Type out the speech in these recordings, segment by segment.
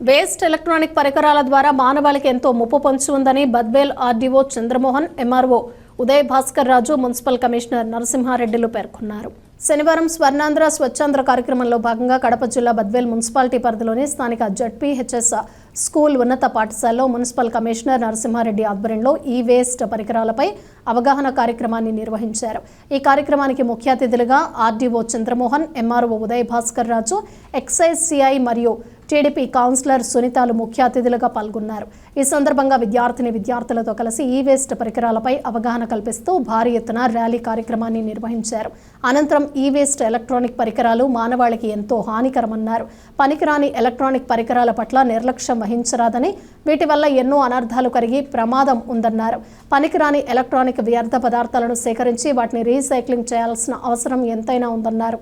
Waste electronic పరికరాల ద్వారా మానవాళికి ఎంతో ముప్పు పొంచి ఉందని బద్వేల్ ఆర్డీఓ చంద్రమోహన్, ఎంఆర్ఓ ఉదయ్ భాస్కర్ రాజు, మున్సిపల్ కమిషనర్ నరసింహారెడ్డిలు పేర్కొన్నారు. శనివారం స్వర్ణాంధ్ర స్వచ్ఛాంధ్ర కార్యక్రమంలో భాగంగా కడప జిల్లా బద్వేల్ మున్సిపాలిటీ పరిధిలోని స్థానిక జడ్పీహెచ్ఎస్ స్కూల్ ఉన్నత పాఠశాలలో మున్సిపల్ కమిషనర్ నరసింహారెడ్డి ఆధ్వర్యంలో ఈ వేస్ట్ పరికరాలపై అవగాహన కార్యక్రమాన్ని నిర్వహించారు. ఈ కార్యక్రమానికి ముఖ్య అతిథులుగా ఆర్డీఓ చంద్రమోహన్, ఎంఆర్ఓ ఉదయ్ భాస్కర్ రాజు, ఎక్సైజ్ సిఐ మరియు టీడీపీ కౌన్సిలర్ సునీతాలు ముఖ్య అతిథులుగా పాల్గొన్నారు. ఈ సందర్భంగా విద్యార్థులతో కలిసి ఈ వేస్ట్ పరికరాలపై అవగాహన కల్పిస్తూ భారీ ఎత్తున ర్యాలీ కార్యక్రమాన్ని నిర్వహించారు. అనంతరం ఈ వేస్ట్ ఎలక్ట్రానిక్ పరికరాలు మానవాళికి ఎంతో హానికరమన్నారు. పనికిరాని ఎలక్ట్రానిక్ పరికరాల పట్ల నిర్లక్ష్యం వహించరాదని, వీటి వల్ల ఎన్నో అనర్థాలు కలిగి ప్రమాదం ఉందన్నారు. పనికిరాని ఎలక్ట్రానిక్ వ్యర్థ పదార్థాలను సేకరించి వాటిని రీసైక్లింగ్ చేయాల్సిన అవసరం ఎంతైనా ఉందన్నారు.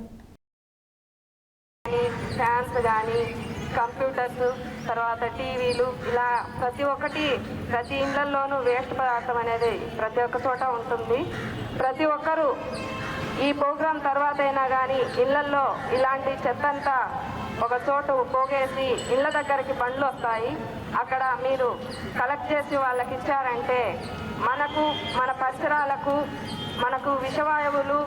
కంప్యూటర్స్, తర్వాత టీవీలు, ఇలా ప్రతి ఇళ్లలోనూ వేస్ట్ పదార్థం అనేది ప్రతి ఒక్క చోట ఉంటుంది. ప్రతి ఒక్కరూ ఈ ప్రోగ్రాం తర్వాత అయినా కానీ ఇళ్లల్లో ఇలాంటి చెత్తంతా ఒక చోటు పోగేసి ఇళ్ల దగ్గరికి బండ్లు వస్తాయి, అక్కడ మీరు కలెక్ట్ చేసి వాళ్ళకి ఇచ్చారంటే మన పరిసరాలకు మనకు విషవాయువులు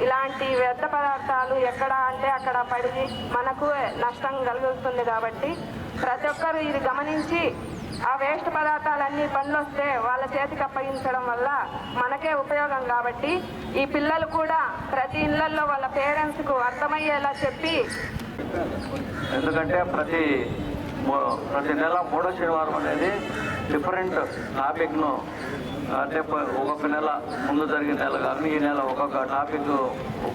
ఇలాంటి వ్యర్థ పదార్థాలు ఎక్కడ అంటే అక్కడ పడి మనకు నష్టం కలుగుతుంది. కాబట్టి ప్రతి ఒక్కరూ ఇది గమనించి ఆ వేస్ట్ పదార్థాలన్నీ బండ్లు వస్తే వాళ్ళ చేతికి అప్పగించడం వల్ల మనకే ఉపయోగం. కాబట్టి ఈ పిల్లలు కూడా ప్రతి ఇళ్లలో వాళ్ళ పేరెంట్స్కు అర్థమయ్యేలా చెప్పి, ఎందుకంటే ప్రతి నెల మూడో శనివారం అనేది డిఫరెంట్ టాపిక్ను, అంటే ఒక్కొక్క నెల ముందు జరిగిన నెల కానీ ఈ నెల ఒక్కొక్క టాపిక్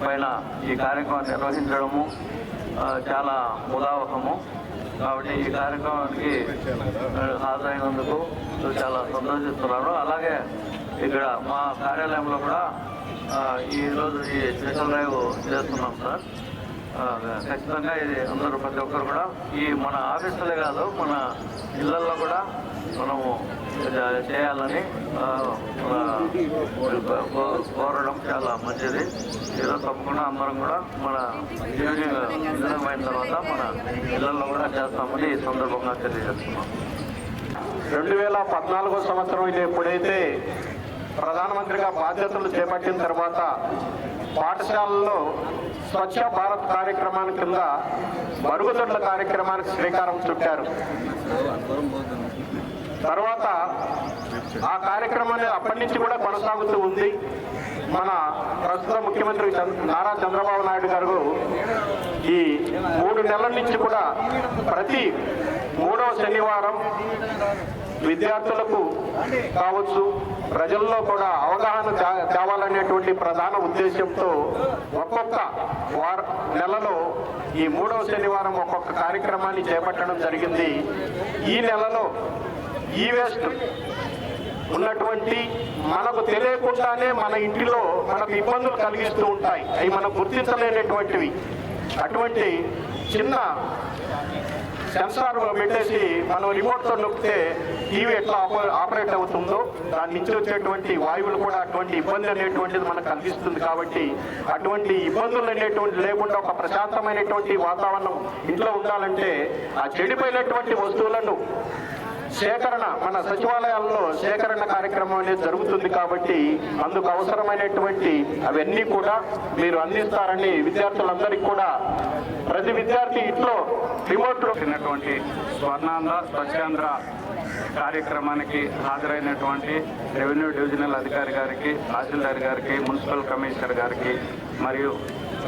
పైన ఈ కార్యక్రమం నిర్వహించడము చాలా ఉదాహరణము. కాబట్టి ఈ కార్యక్రమానికి హాజరైనందుకు చాలా సంతోషిస్తున్నాను. అలాగే ఇక్కడ మా కార్యాలయంలో కూడా ఈరోజు ఈ స్పెషల్ డ్రైవ్ చేస్తున్నాం సార్. ఖచ్చితంగా ఇది అందరూ ప్రతి ఒక్కరు కూడా ఈ మన ఆఫీసులే కాదు మన ఇళ్లల్లో కూడా మనము చేయాలని కోరడం చాలా మంచిది. ఈరోజు తప్పకుండా అందరం కూడా మన ఈవినింగ్ అయిన తర్వాత మన ఇళ్లలో కూడా చేస్తామని ఈ సందర్భంగా తెలియజేస్తున్నాం. 2014 సంవత్సరం ఇది ఎప్పుడైతే ప్రధానమంత్రిగా బాధ్యతలు చేపట్టిన తర్వాత పాఠశాలల్లో స్వచ్ఛ భారత్ కార్యక్రమాన్ని కింద మరుగుదొడ్ల కార్యక్రమానికి శ్రీకారం చుట్టారు. తర్వాత ఆ కార్యక్రమాన్ని అప్పటి నుంచి కూడా కొనసాగుతూ ఉంది. మన ప్రస్తుత ముఖ్యమంత్రి నారా చంద్రబాబు నాయుడు గారు ఈ 3 నెలల నుంచి కూడా ప్రతి 3వ శనివారం విద్యార్థులకు కావచ్చు, ప్రజల్లో కూడా అవగాహన తేవాలనేటువంటి ప్రధాన ఉద్దేశంతో ఒక్కొక్క నెలలో ఈ 3వ శనివారం ఒక్కొక్క కార్యక్రమాన్ని చేపట్టడం జరిగింది. ఈ నెలలో ఈ వేస్ట్ ఉన్నటువంటి మనకు తెలియకుండానే మన ఇంటిలో మనకు ఇబ్బందులు కలిగిస్తూ ఉంటాయి, అవి మనం గుర్తించలేనటువంటివి. అటువంటి చిన్న సెన్సార్ పెట్టేసి మనం రిమోట్తో నొక్కితే టీవీ ఎట్లా ఆపరేట్ అవుతుందో దాని నుంచి వచ్చేటువంటి వాయువులు కూడా అటువంటి ఇబ్బంది అనేటువంటిది మనకు కలిగిస్తుంది. కాబట్టి అటువంటి ఇబ్బందులు అనేటువంటి లేకుండా ఒక ప్రశాంతమైనటువంటి వాతావరణం ఇంట్లో ఉండాలంటే ఆ చెడిపోయినటువంటి వస్తువులను సేకరణ మన సచివాలయాల్లో సేకరణ కార్యక్రమం అనేది జరుగుతుంది. కాబట్టి అందుకు అవసరమైనటువంటి అవన్నీ కూడా మీరు అందిస్తారని విద్యార్థులందరికీ కూడా ప్రతి విద్యార్థి ఇంట్లో రిమోట్లో ఉన్నటువంటి స్వర్ణాంధ్ర స్వచ్ఛాంధ్ర కార్యక్రమానికి హాజరైనటువంటి రెవెన్యూ డివిజనల్ అధికారి గారికి, తహసీల్దార్ గారికి, మున్సిపల్ కమిషనర్ గారికి మరియు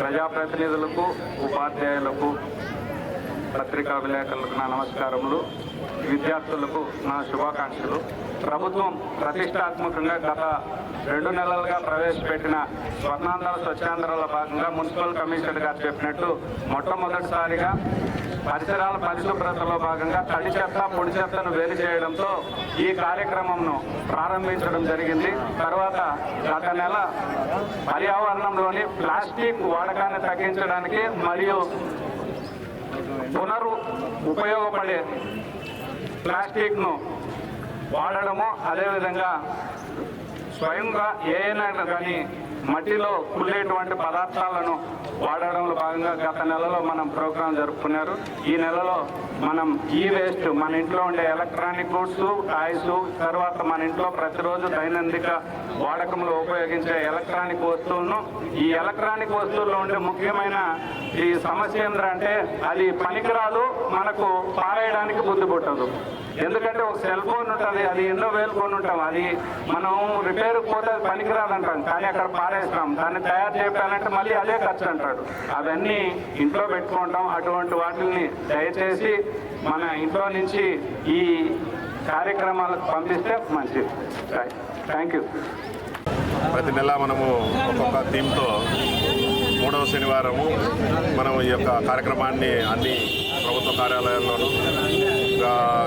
ప్రజాప్రతినిధులకు, ఉపాధ్యాయులకు, పత్రికా విలేకరులకు నా నమస్కారములు. విద్యార్థులకు నా శుభాకాంక్షలు. ప్రభుత్వం ప్రతిష్టాత్మకంగా గత 2 నెలలుగా ప్రవేశపెట్టిన స్వర్ణాంధ్ర స్వచ్ఛాంధ్రలో భాగంగా మున్సిపల్ కమిషనర్ గారు చెప్పినట్టు మొట్టమొదటిసారిగా పరిసరాల పరిశుభ్రతలో భాగంగా తడి చెత్త, పొడి చెత్తను వేరు చేయడంతో ఈ కార్యక్రమంను ప్రారంభించడం జరిగింది. తర్వాత గత నెల పర్యావరణంలోని ప్లాస్టిక్ వాడకాన్ని తగ్గించడానికి మరియు ఉపయోగపడే ప్లాస్టిక్ను వాడడము, అదేవిధంగా స్వయంగా ఏదైనా కానీ మట్టిలో కుళ్ళేటువంటి పదార్థాలను వాడడంలో భాగంగా గత నెలలో మనం ప్రోగ్రాం జరుపుకున్నారు. ఈ నెలలో మనం ఈ వేస్ట్ మన ఇంట్లో ఉండే ఎలక్ట్రానిక్ గూడ్స్, టాయ్స్, తర్వాత మన ఇంట్లో ప్రతిరోజు దైనందిక వాడకంలో ఉపయోగించే ఎలక్ట్రానిక్ వస్తువులను, ఈ ఎలక్ట్రానిక్ వస్తువుల్లో ఉండే ముఖ్యమైన ఈ సమస్య ఏంటంటే అది పనికిరాదు, మనకు పారేయడానికి బుద్ధి పుట్టదు. ఎందుకంటే ఒక సెల్ ఫోన్ ఉంటుంది, అది ఎన్నో వేలు కొని ఉంటాం, అది మనం రిపేర్ పోతే అది పనికిరాదు అంటాం, కానీ అక్కడ పారేస్తాం. దాన్ని తయారు చేయాలంటే మళ్ళీ అదే ఖర్చు అంటాడు. అవన్నీ ఇంట్లో పెట్టుకుంటాం. అటువంటి వాటిని దయచేసి మన ఇంట్లో నుంచి ఈ కార్యక్రమాలకు పంపిస్తే మంచిది. Thank you. ప్రతి నెల మనము ఒక్కొక్క థీమ్తో 3వ శనివారము మనం ఈ యొక్క కార్యక్రమాన్ని అన్ని ప్రభుత్వ కార్యాలయాల్లోనూ,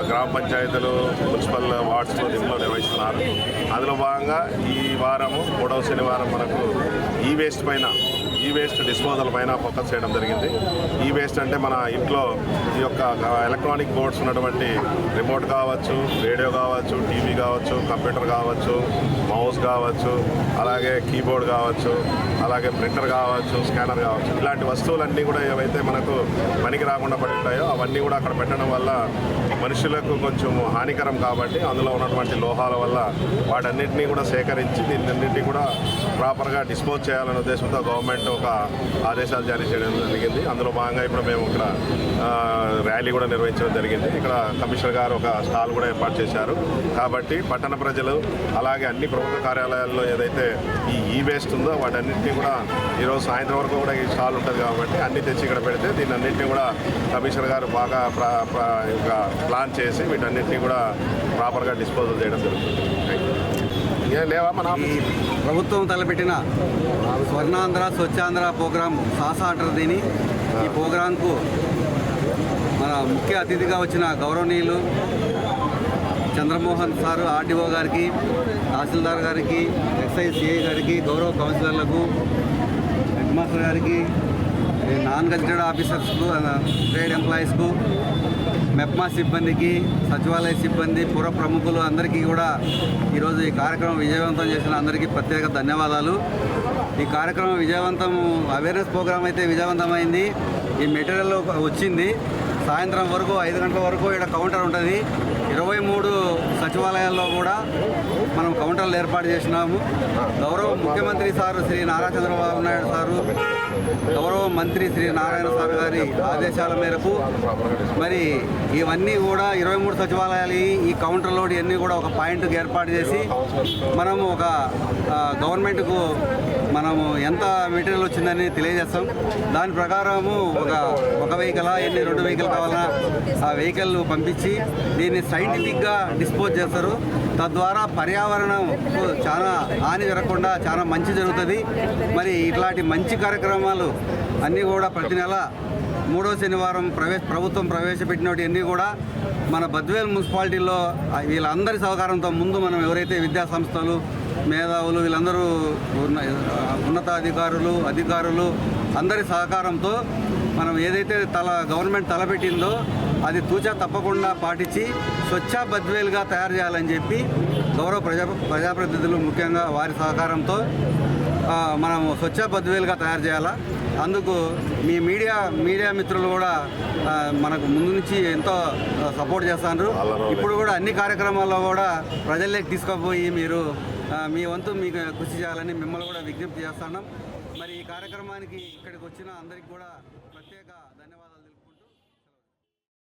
గ్రామ పంచాయతీలు, మున్సిపల్ వార్డ్స్లో దీంట్లో నిర్వహిస్తున్నారు. అందులో భాగంగా ఈ వారము 3వ శనివారం మనకు ఈ వేస్ట్ డిస్పోజల్ పైన ఫోకస్ చేయడం జరిగింది. ఈ వేస్ట్ అంటే మన ఇంట్లో ఈ యొక్క ఎలక్ట్రానిక్ బోర్డ్స్ ఉన్నటువంటి రిమోట్ కావచ్చు, రేడియో కావచ్చు, టీవీ కావచ్చు, కంప్యూటర్ కావచ్చు, మౌస్ కావచ్చు, అలాగే కీబోర్డ్ కావచ్చు, అలాగే ప్రింటర్ కావచ్చు, స్కానర్ కావచ్చు, ఇలాంటి వస్తువులన్నీ కూడా ఏవైతే మనకు పనికి రాకుండా పడి ఉంటాయో అవన్నీ కూడా అక్కడ పెట్టడం వల్ల మనుషులకు కొంచెం హానికరం కాబట్టి అందులో ఉన్నటువంటి లోహాల వల్ల వాటన్నిటినీ కూడా సేకరించి దీన్నిన్నింటినీ కూడా ప్రాపర్గా డిస్పోజ్ చేయాలనే ఉద్దేశంతో గవర్నమెంట్ ఒక ఆదేశాలు జారీ చేయడం జరిగింది. అందులో భాగంగా ఇప్పుడు మేము ఇక్కడ ర్యాలీ కూడా నిర్వహించడం జరిగింది. ఇక్కడ కమిషనర్ గారు ఒక స్టాల్ కూడా ఏర్పాటు చేశారు. కాబట్టి పట్టణ ప్రజలు అలాగే అన్ని ప్రభుత్వ కార్యాలయాల్లో ఏదైతే ఈ వేస్ట్ ఉందో వాటన్నింటినీ కూడా ఈరోజు సాయంత్రం వరకు కూడా ఈ స్టాల్ ఉంటుంది కాబట్టి అన్నీ తెచ్చి ఇక్కడ పెడితే దీన్ని అన్నింటినీ కూడా కమిషనర్ గారు బాగా ప్లాన్ చేసి వీటన్నింటినీ కూడా ప్రాపర్గా డిస్పోజల్ చేయడం జరుగుతుంది. ఏం లేవా మన ప్రభుత్వం తలపెట్టిన స్వర్ణాంధ్ర స్వచ్ఛాంధ్ర ప్రోగ్రాం సాసాటర్ దీని ఈ ప్రోగ్రాంకు మన ముఖ్య అతిథిగా వచ్చిన గౌరవనీయులు చంద్రమోహన్ సారు, ఆర్డీఓ గారికి, తహసీల్దార్ గారికి, ఎక్సైజ్ సిఐ గారికి, గౌరవ కౌన్సిలర్లకు, హెడ్ మాస్టర్ గారికి, నాన్ గెజిటెడ్ ఆఫీసర్స్కు, ట్రేడ్ ఎంప్లాయీస్కు, మెప్మా సిబ్బందికి, సచివాలయ సిబ్బంది, పుర ప్రముఖులు అందరికీ కూడా ఈరోజు ఈ కార్యక్రమం విజయవంతం చేసిన అందరికీ ప్రత్యేక ధన్యవాదాలు. ఈ కార్యక్రమం అవేర్నెస్ ప్రోగ్రాం అయితే విజయవంతమైంది. ఈ మెటీరియల్ వచ్చింది. సాయంత్రం వరకు 5 గంటల వరకు ఇక్కడ కౌంటర్ ఉంటుంది. 23 సచివాలయాల్లో కూడా మనం కౌంటర్లు ఏర్పాటు చేసినాము. గౌరవ ముఖ్యమంత్రి సారు శ్రీ నారా చంద్రబాబు నాయుడు సారు, గౌరవ మంత్రి శ్రీ నారాయణ సార్ గారి ఆదేశాల మేరకు మరి ఇవన్నీ కూడా 23 సచివాలయాలు ఈ కౌంటర్లో ఇవన్నీ కూడా ఒక పాయింట్కి ఏర్పాటు చేసి మనము ఒక గవర్నమెంట్కు మనము ఎంత మెటీరియల్ వచ్చిందని తెలియజేస్తాం. దాని ప్రకారము ఒక వెహికల్ ఎన్ని 2 వెహికల్ కావాలన్నా ఆ వెహికల్ పంపించి దీన్ని సైంటిఫిక్గా డిస్పోజ్ చేస్తారు. తద్వారా పర్యావరణంకు చాలా హాని జరగకుండా చాలా మంచి జరుగుతుంది. మరి ఇట్లాంటి మంచి కార్యక్రమాలు అన్నీ కూడా ప్రతి నెల 3వ శనివారం ప్రభుత్వం ప్రవేశపెట్టినవన్నీ కూడా మన బద్వేల్ మున్సిపాలిటీలో వీళ్ళందరి సహకారంతో ముందు మనం ఎవరైతే విద్యా సంస్థలు, మేధావులు, వీళ్ళందరూ అధికారులు అందరి సహకారంతో మనం ఏదైతే గవర్నమెంట్ తలపెట్టిందో అది తూచా తప్పకుండా పాటించి స్వచ్ఛ బద్వేల్గా తయారు చేయాలని చెప్పి గౌరవ ప్రజాప్రతినిధులు ముఖ్యంగా వారి సహకారంతో మనం స్వచ్ఛ బద్వేల్గా తయారు చేయాలా. అందుకు మీ మీడియా మిత్రులు కూడా మనకు ముందు నుంచి ఎంతో సపోర్ట్ చేస్తున్నారు. ఇప్పుడు కూడా అన్ని కార్యక్రమాల్లో కూడా ప్రజల్లోకి తీసుకుపోయి మీరు మీ వంతు మీకు కృషి చేయాలని మిమ్మల్ని కూడా విజ్ఞప్తి చేస్తున్నాం. మరి ఈ కార్యక్రమానికి ఇక్కడికి వచ్చిన అందరికీ కూడా